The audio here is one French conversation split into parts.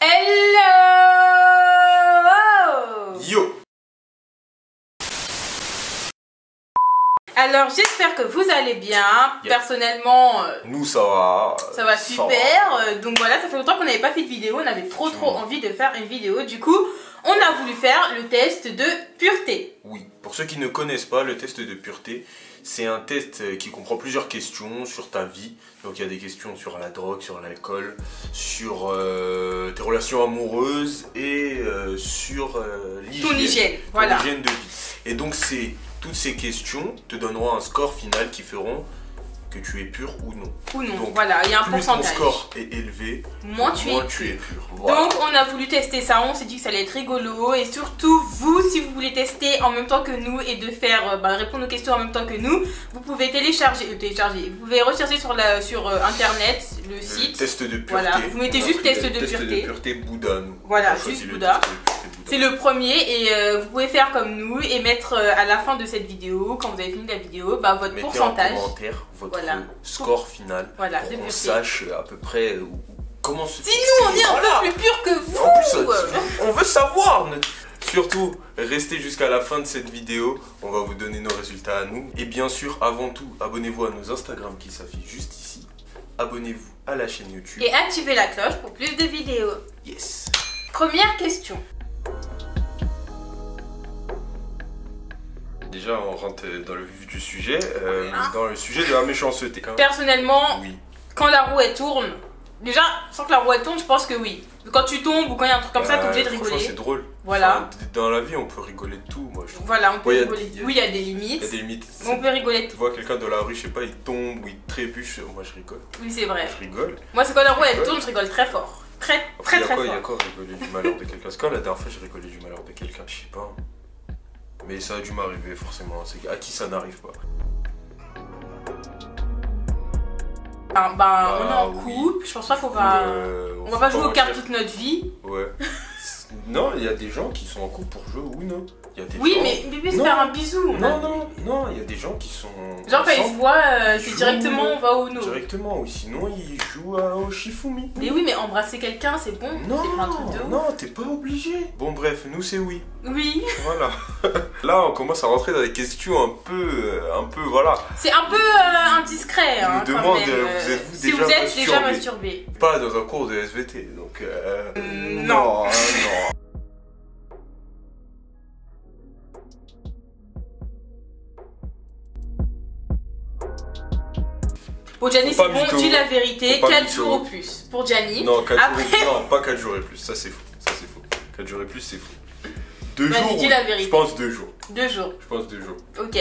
Hello! Yo! Alors j'espère que vous allez bien. Yeah. Personnellement, Nous ça va. ça va super. Donc voilà, ça fait longtemps qu'on n'avait pas fait de vidéo. On avait trop envie de faire une vidéo. Du coup, on a voulu faire le test de pureté. Oui, pour ceux qui ne connaissent pas, le test de pureté, c'est un test qui comprend plusieurs questions sur ta vie. Donc il y a des questions sur la drogue, sur l'alcool, sur tes relations amoureuses et sur l'hygiène. Ton hygiène, voilà. L'hygiène de vie. Et donc toutes ces questions te donneront un score final qui feront que tu es pur ou non. Ou non, Donc, voilà, il y a un plus pourcentage. ton score est élevé, moins tu es pur. Voilà. Donc on a voulu tester ça, on s'est dit que ça allait être rigolo. Et surtout vous, si vous voulez tester en même temps que nous et de faire répondre aux questions en même temps que nous, vous pouvez vous pouvez rechercher sur internet le site. Test de pureté. Voilà, vous mettez juste test de pureté. Test de pureté Bouddha. Nous. Voilà, On a choisi juste le Bouddha. test de pureté Bouddha. C'est le premier et vous pouvez faire comme nous et mettre à la fin de cette vidéo, quand vous avez fini la vidéo, votre Mettez pourcentage. en commentaire votre Voilà. score final, Voilà, pour de qu'on pureté. sache à peu près comment se Si fixer. nous on est un peu plus pur que vous. En plus, on veut savoir. Surtout, restez jusqu'à la fin de cette vidéo. On va vous donner nos résultats à nous. Et bien sûr, avant tout, abonnez-vous à nos Instagram qui s'affichent juste ici. Abonnez-vous à la chaîne YouTube. Et activez la cloche pour plus de vidéos. Yes. Première question. Déjà, on rentre dans le vif du sujet. Dans le sujet de la méchanceté. Hein. Personnellement, Oui. quand la roue elle tourne, déjà sans que la roue elle tourne, je pense que oui. Quand tu tombes ou quand il y a un truc comme ça, t'es obligé de Franchement, rigoler. c'est drôle. Voilà. Enfin, dans la vie, on peut rigoler de tout, moi je trouve. Voilà, on peut Ouais, rigoler. Oui, il y a des limites. Il y a des limites. Mais on peut rigoler de Tu tout. vois quelqu'un dans la rue, je sais pas, il tombe ou il trébuche, moi je rigole. Oui, c'est vrai. Je rigole. Moi, c'est quand la roue elle tourne, je rigole très fort. Très Après, très il y a fort. quoi rigoler du malheur de quelqu'un? C'est quand la dernière fois j'ai rigolé du malheur de quelqu'un? Je sais pas. Mais ça a dû m'arriver forcément. C'est à qui ça n'arrive pas. On est en oui. couple, je pense pas qu'on va. On va pas jouer aux cartes toute notre vie. Ouais. Non, il y a des gens qui sont en couple pour jouer ou non. Il y a des Oui, gens... mais bébé, se Non. faire un bisou. Non, il y a des gens qui sont. Genre quand ils se ensemble, voient, c'est jouent directement on va au no. Directement, ou sinon ils jouent au Shifumi. Mais oui, mais embrasser quelqu'un, c'est bon. Non, C'est pas un truc de ouf. non, t'es pas obligé. Bon, bref, nous c'est oui. Oui. Voilà. Là, on commence à rentrer dans des questions un peu, voilà. C'est un peu indiscret. Il nous Hein, quand demande, même. vous êtes-vous Si déjà vous êtes déjà masturbé? masturbé. Pas dans un cours de SVT, donc. Non. Non. Pour Gianni, Faut c'est pas bon, mytho. dis la vérité, Faut pas 4 mytho. jours au plus. Pour Gianni. Non, 4 Après- jours, non, pas 4 jours et plus, ça c'est faux. Ça c'est faux. 4 jours et plus, c'est faux. 2 Vas-y, jours. dis la vérité. Je pense 2 jours. 2 jours. Je pense 2 jours. Ok.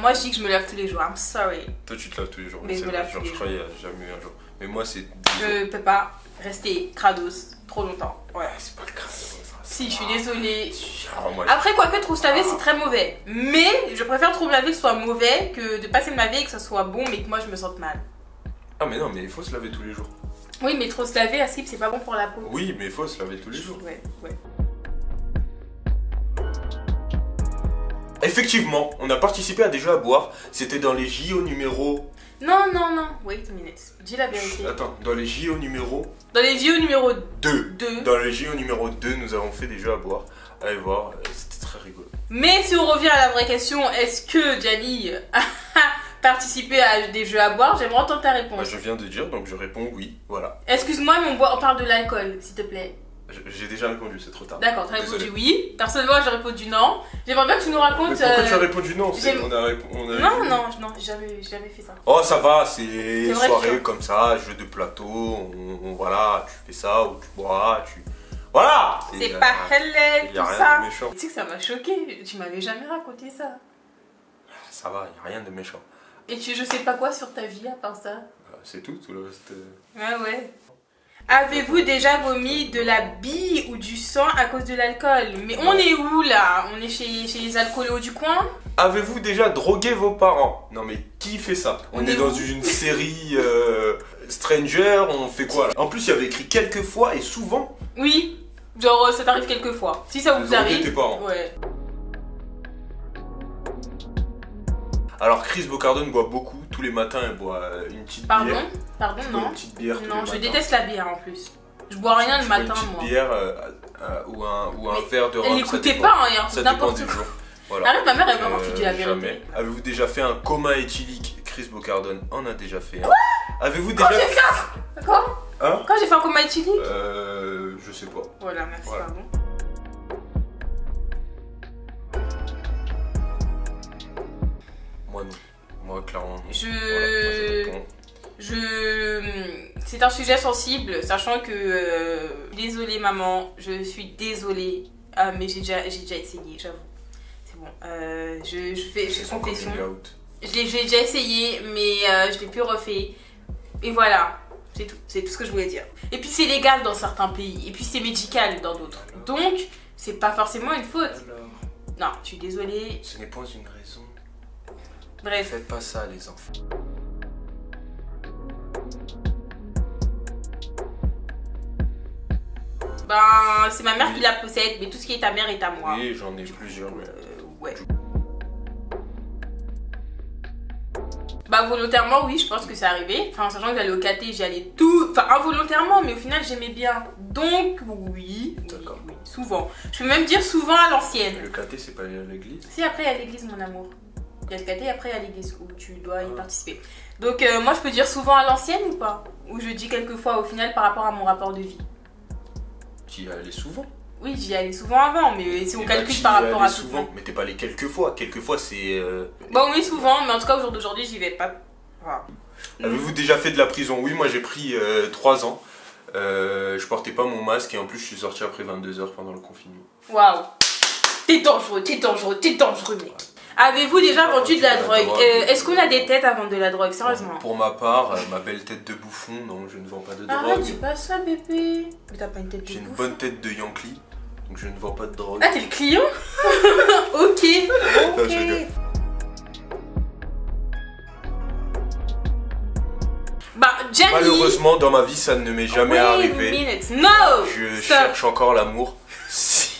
Moi, je dis que je me lave tous les jours. I'm sorry. Toi, tu te laves tous les jours. Mais je c'est me vrai, lave genre, tous les je crois qu'il n'y a jamais eu un jour. Mais moi, c'est 2 jours. Je peux pas rester crados trop longtemps. Ouais. C'est pas le cas. Si, je suis désolée. Moi, Après, quoique trop se laver, c'est très mauvais. Mais je préfère trop me laver que ce soit mauvais que de passer de ma vie et que ce soit bon, mais que moi je me sente mal. Ah, mais non, mais il faut se laver tous les jours. Oui, mais trop se laver à skip, c'est pas bon pour la peau. Oui, mais il faut se laver tous les jours. Ouais, ouais. Effectivement, on a participé à des jeux à boire. C'était dans les JO numéro. Non, wait a minute. Dis la vérité. Attends, dans les JO numéro Dans les JO numéro 2. 2. Dans les JO numéro 2, nous avons fait des jeux à boire. Allez voir, c'était très rigolo. Mais si on revient à la vraie question, est-ce que Gianni a participé à des jeux à boire? J'aimerais entendre ta Moi, réponse. je viens de dire, donc je réponds oui. Voilà. Excuse-moi, mais on parle de l'alcool, s'il te plaît. J'ai déjà répondu, c'est trop tard. D'accord, tu as Désolé. répondu oui. Personnellement, j'ai répondu non. J'aimerais bien que tu nous racontes. Mais pourquoi tu as répondu non? j'aime- On a répondu. Non, j'ai jamais fait ça. Oh, ça va, c'est C'est vrai soirée que- comme ça, jeu de plateau, voilà, tu fais ça ou tu bois, tu. Voilà! C'est pas hellé, y a tout rien ça. de méchant. Tu sais que ça m'a choqué. Tu m'avais jamais raconté ça. Ça va, y a rien de méchant. Et je sais pas quoi sur ta vie à part ça. C'est tout le reste. Ouais. Avez-vous déjà vomi de la bille ou du sang à cause de l'alcool? Mais on est où là? On est chez les alcoolos du coin? Avez-vous déjà drogué vos parents? Non mais qui fait ça? On est dans où? une série Stranger, on fait quoi là? En plus il y avait écrit quelques fois et souvent. Oui. Genre ça t'arrive quelques fois. Si ça vous Droguer arrive. tes parents. Ouais. Alors Chris Bocardone boit beaucoup, tous les matins elle boit une petite Pardon? bière. Pardon, Tu bois non. une petite bière tous Non, les je matins. déteste la bière en plus. Je bois rien le Je bois matin, une petite moi. bière ou un verre de rhum. Elle ça n'écoutait dépend. pas, hein, il y a Ça dépend n'importe des quoi. jours. Voilà. Arrête, ma mère, elle va voir si tu dis la vérité. Jamais. Avez-vous déjà fait un coma éthylique? Chris Bocardon en a déjà fait un. Avez-vous Quand déjà j'ai fait Quoi Hein? Quand j'ai fait un coma éthylique Je sais pas. Voilà, merci, Voilà. pardon. Moi non. Moi clairement non. Je- Voilà, moi, C'est un sujet sensible, sachant que... désolée maman, je suis désolée. Ah, mais j'ai déjà essayé, j'avoue. C'est bon. Je fais Encore confession. coming out. J'ai déjà essayé, mais je l'ai plus refait. Et voilà, c'est tout ce que je voulais dire. Et puis c'est légal dans certains pays, et puis c'est médical dans d'autres. Donc, c'est pas forcément une faute. Alors, Non, je suis désolée. ce n'est pas une raison. Ne Bref. faites pas ça les enfants. Ben, c'est ma mère qui la possède, mais tout ce qui est ta mère est à moi. Oui, j'en ai plusieurs. Mais... Ouais. Bah volontairement oui, je pense que c'est arrivé. Enfin sachant que j'allais au caté, j'y allais tout. Enfin involontairement, mais au final j'aimais bien. Donc oui. D'accord. Oui, souvent. Je peux même dire souvent à l'ancienne. Le caté, c'est pas l'église? Si après il y a l'église mon amour. Il y a le caté, après il y a l'église où tu dois y participer. Donc moi je peux dire souvent à l'ancienne ou pas? Ou je dis quelquefois au final par rapport à mon rapport de vie. Tu y allais souvent? Oui j'y allais souvent avant, mais si on Eh ben, calcule tu par y rapport à allais tout. souvent. Mais t'es pas allé quelques fois. Quelques fois, c'est. Bon oui souvent, mais en tout cas au jour d'aujourd'hui j'y vais pas. Voilà. Avez-vous déjà fait de la prison? Oui, moi j'ai pris 3 ans. Je portais pas mon masque et en plus je suis sorti après 22 heures pendant le confinement. Waouh. T'es dangereux, mec. Avez-vous déjà vendu de la drogue? Est-ce qu'on a des têtes à vendre de la drogue, sérieusement? Pour ma part, ma belle tête de bouffon, non, je ne vends pas de Arrête, drogue. dis pas ça, bébé. Mais t'as pas une tête de J'ai une bouffon. bonne tête de Yankee, donc je ne vends pas de drogue. Ah, t'es le client? Ok. Non, je rigole. Bah, Gianni. Malheureusement, dans ma vie, ça ne m'est jamais Wait a arrivé. minute. No. Je Stop. cherche encore l'amour. Si.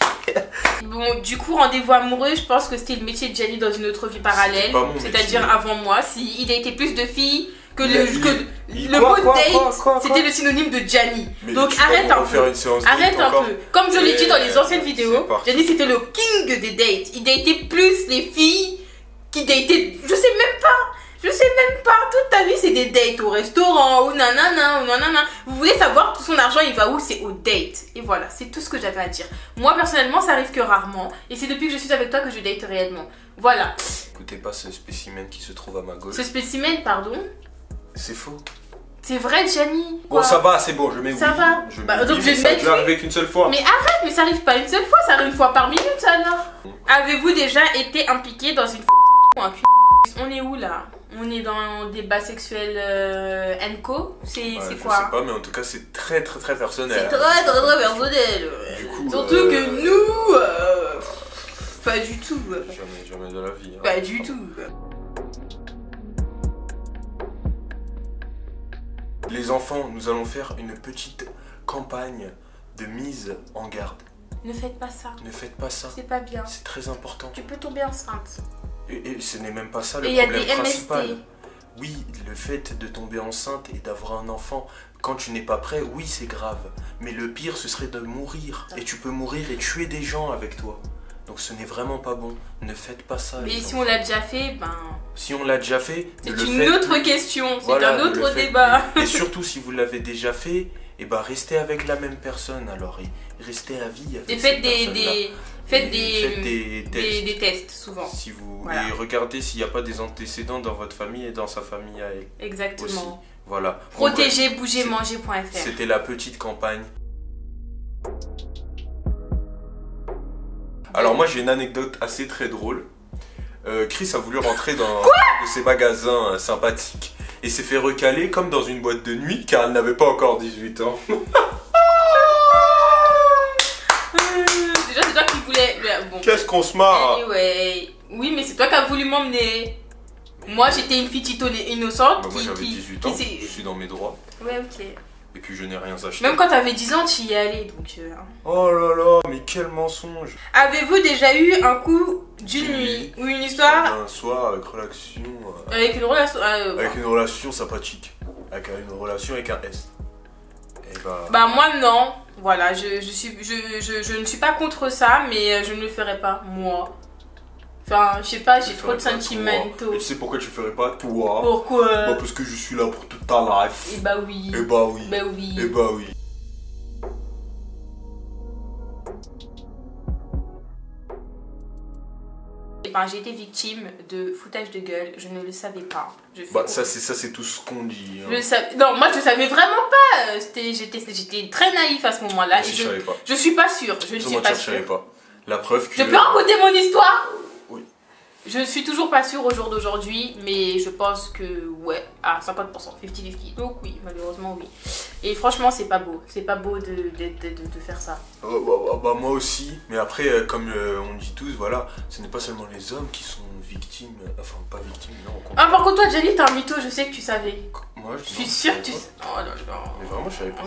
Bon, du coup, rendez-vous amoureux, je pense que c'était le métier de Gianni dans une autre vie parallèle. C'était pas mon C'est-à-dire métier. avant moi. Si il a été plus de filles que Il- le quoi, mot quoi, date, quoi c'était le synonyme de Gianni. Mais Donc tu vas arrête nous un refaire peu. une séance Arrête date un encore. peu. Comme je l'ai dit dans les anciennes C'est vidéos, parti. Gianni c'était le king des dates. Il datait plus les filles qui dataient. Je sais même pas. Toute ta vie c'est des dates au restaurant ou nanana ou nanana. Vous voulez savoir tout son argent il va où? C'est aux dates. Et voilà, c'est tout ce que j'avais à dire. Moi personnellement ça arrive que rarement. Et c'est depuis que je suis avec toi que je date réellement. Voilà. Écoutez pas ce spécimen qui se trouve à ma gauche. Ce spécimen, pardon. C'est faux. C'est vrai Gianni. Bon, ça va, c'est bon, je mets Ça oui. va. Je Bah, mets donc oui, je vais mais ça mettre déjà arrivé qu'une seule fois. Mais arrête, mais ça arrive pas une seule fois, ça arrive une fois par minute ça alors. Avez-vous déjà été impliqué dans une ou un cul? On est où là? On est dans un débat sexuel co? C'est Ouais, je quoi? sais pas, mais en tout cas, c'est très personnel. C'est très personnel. Du coup, Surtout que nous, pas du tout. Jamais de la vie. hein. Pas du tout. Les enfants, nous allons faire une petite campagne de mise en garde. Ne faites pas ça. Ne faites pas ça. C'est pas bien. C'est très important. Tu peux tomber enceinte. Et ce n'est même pas ça le Et il y a problème des principal. MST. Oui, le fait de tomber enceinte et d'avoir un enfant quand tu n'es pas prêt, oui, c'est grave. Mais le pire, ce serait de mourir. Et tu peux mourir et tuer des gens avec toi. Donc ce n'est vraiment pas bon. Ne faites pas ça. Mais les si enfants. on l'a déjà fait, ben. Si on l'a déjà fait, C'est ne le une faites autre plus. question, c'est Voilà, un ne le autre faites débat. plus. Et surtout, si vous l'avez déjà fait, et ben restez avec la même personne alors. Et restez à vie avec Et cette faites personne-là. faites des tests. des tests souvent. Si vous Voilà. et regardez s'il n'y a pas des antécédents dans votre famille et dans sa famille à elle aussi. Exactement. Voilà. Bon, bref, Protégez, bougez, mangez.fr. c'était la petite campagne. Alors moi j'ai une anecdote assez très drôle. Chris a voulu rentrer dans un de ces magasins sympathiques et s'est fait recaler comme dans une boîte de nuit car elle n'avait pas encore 18 ans. Déjà, c'est toi qui voulais. Bon. Qu'est-ce qu'on se marre? Anyway. Oui, mais c'est toi qui as voulu m'emmener. Moi, j'étais une fille tito innocente. Bah, moi j'avais 18 ans, s'est- je suis dans mes droits Ouais, ok. et puis je n'ai rien acheté. Même quand t'avais 10 ans, tu y allais. Donc, Oh là là, mais quel mensonge! Avez-vous déjà eu un coup d'une nuit ou une histoire Un soir avec relation. avec une relation Avec une relation sympathique. Avec une relation avec un S. Et bah... Bah moi non, voilà, je ne suis pas contre ça, mais je ne le ferai pas, moi. Enfin, je sais pas, j'ai trop de sentimentaux. Et tu sais pourquoi tu le ferais pas, toi? Pourquoi? Bah parce que je suis là pour toute ta life. Et bah oui. Et bah oui. Bah oui. Et bah oui. Ben, j'ai été victime de foutage de gueule, je ne le savais pas. Bah ça c'est tout ce qu'on dit. Hein. Non, moi je savais vraiment pas. J'étais très naïf à ce moment-là. Je savais pas. Je suis pas sûre. Je ne suis pas sûre. Je savais pas. La preuve que... Je peux raconter mon histoire? Oui. Je suis toujours pas sûre au jour d'aujourd'hui, mais je pense que ouais, à 50%, 50-50. Donc oui, malheureusement oui. Et franchement, c'est pas beau. C'est pas beau de faire ça. Bah moi aussi, mais après, comme on dit tous, voilà, ce n'est pas seulement les hommes qui sont victimes, enfin pas victimes, non. Ah par contre toi, Jenny, t'es un mytho, je sais que tu savais. Moi, je suis sûre que tu... Oh là là. Mais vraiment, je savais pas.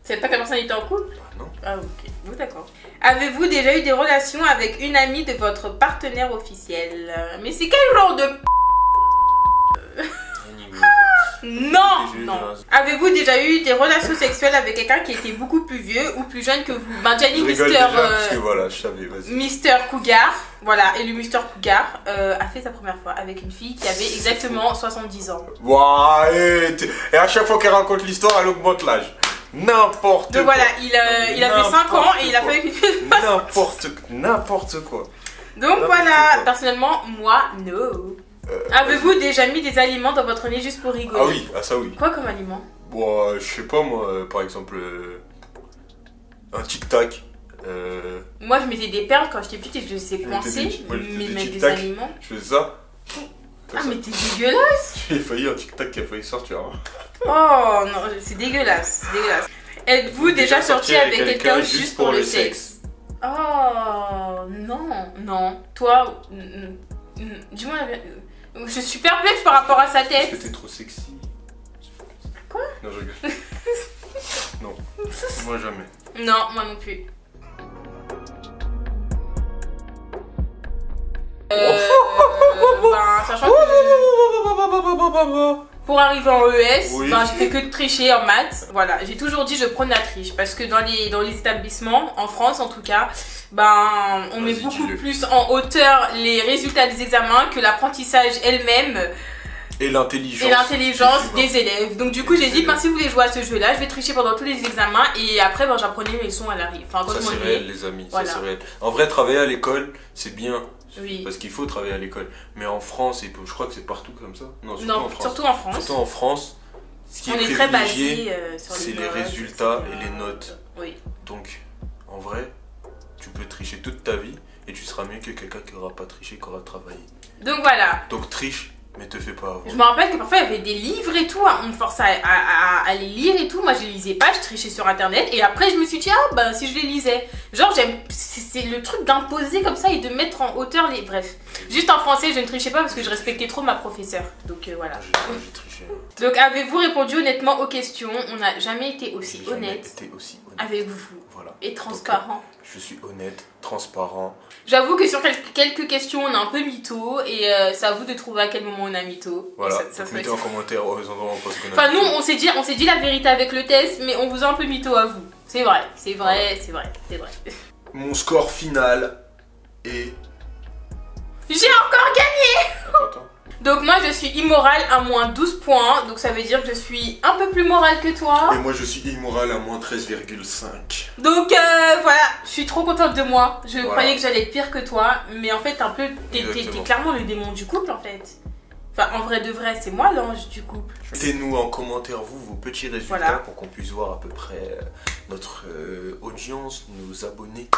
Tu savais pas que la personne était en couple? Bah non. Ah ok, bon, d'accord. Avez-vous déjà eu des relations avec une amie de votre partenaire officiel? Mais c'est quel genre de... Non, non. Avez-vous déjà eu des relations sexuelles avec quelqu'un qui était beaucoup plus vieux ou plus jeune que vous? Ben Jenny, parce que voilà, je savais, vas-y. Mister Cougar, voilà, et le Mister Cougar a fait sa première fois avec une fille qui avait exactement 70 ans. Ouais, et à chaque fois qu'elle raconte l'histoire, elle augmente l'âge. N'importe quoi. Donc voilà, il avait 5 ans et il a fait n'importe quoi. Donc voilà, personnellement, moi, no. Avez-vous déjà mis des aliments dans votre nez juste pour rigoler? Ah oui, ah ça oui. Quoi comme aliment? Bon, je sais pas moi, par exemple, un tic-tac. Moi je mettais des perles quand j'étais petite et je les ai coincées, mais mettre des aliments. Je faisais ça. Ah mais t'es dégueulasse. J'ai failli un tic-tac qui a failli sortir. Hein. Oh non, c'est dégueulasse, c'est dégueulasse. Êtes-vous déjà sorti avec quelqu'un juste pour le sexe? Oh non, non. Toi, dis-moi la vérité. Je suis perplexe par rapport à sa tête. Parce que t'es trop sexy. Quoi? Non, je rigole. Non, moi jamais. Non, moi non plus. Sachant que pour arriver en ES, oui. Ben, j'ai fait que de tricher en maths. Voilà, j'ai toujours dit je prends la triche parce que dans les établissements, en France en tout cas, ben on met beaucoup plus en hauteur les résultats des examens que l'apprentissage elle-même. Et l'intelligence des élèves. Donc du coup j'ai dit, ben, si vous voulez jouer à ce jeu là, je vais tricher pendant tous les examens et après ben, j'apprenais mes leçons à l'arrivée. Enfin, ça c'est réel les amis, voilà. Ça c'est réel. En vrai travailler à l'école c'est bien. Oui. Parce qu'il faut travailler à l'école. Mais en France, et je crois que c'est partout comme ça. Non, surtout en France. Surtout en France, ce qui est très basé sur c'est les résultats et les notes. Oui. Donc, en vrai, tu peux tricher toute ta vie et tu seras mieux que quelqu'un qui n'aura pas triché, qui aura travaillé. Donc voilà. Donc triche, mais te fais pas avoir. Je me rappelle que parfois il y avait des livres et tout, on me forçait à les lire et tout. Moi je les lisais pas, je trichais sur internet et après je me suis dit, ah bah si je les lisais. Genre c'est le truc d'imposer comme ça et de mettre en hauteur les... Bref, juste en français je ne trichais pas parce que je respectais trop ma professeure. Donc voilà. J'ai triché. Donc avez-vous répondu honnêtement aux questions? On n'a jamais été aussi honnête avec vous. Voilà. Et transparent. Donc, je suis honnête, transparent. J'avoue que sur quelques questions on est un peu mytho et c'est à vous de trouver à quel moment on a mytho. Voilà, mettez en commentaire aux endroits où on Enfin nous on s'est dit la vérité avec le test mais on vous a un peu mytho à vous. C'est vrai, c'est vrai, c'est vrai, c'est vrai. Mon score final est... J'ai encore gagné. Attends. Donc moi je suis immoral à moins 12 points, donc ça veut dire que je suis un peu plus morale que toi. Et moi je suis immoral à moins 13,5. Donc voilà, je suis trop contente de moi. Je croyais que j'allais être pire que toi, mais en fait t'es clairement le démon du couple en fait. Enfin en vrai de vrai, c'est moi l'ange du couple. Mettez-nous en commentaire vos petits résultats pour qu'on puisse voir à peu près notre audience, nos abonnés.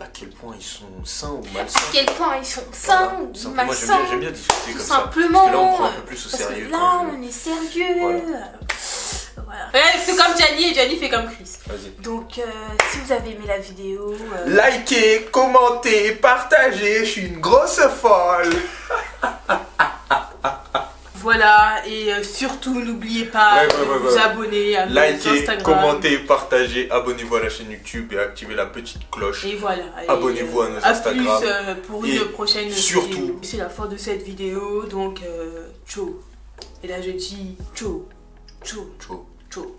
À quel point ils sont sains ou malsains. À quel point ils sont sains ou malsains. Moi j'aime bien discuter comme simplement, ça. Parce que là on prend un peu plus au sérieux. Là on est sérieux. Voilà. C'est comme Gianni et Gianni fait comme Chris. Donc si vous avez aimé la vidéo... Likez, commentez, partagez, je suis une grosse folle. Voilà, et surtout n'oubliez pas de vous abonner à nos Instagram. Likez, commentez, partagez, abonnez-vous à la chaîne YouTube et activez la petite cloche. Et voilà. Abonnez-vous à nos Instagram. À plus pour une prochaine surtout, vidéo. C'est la fin de cette vidéo, donc ciao. Et là je dis ciao, ciao, ciao, ciao.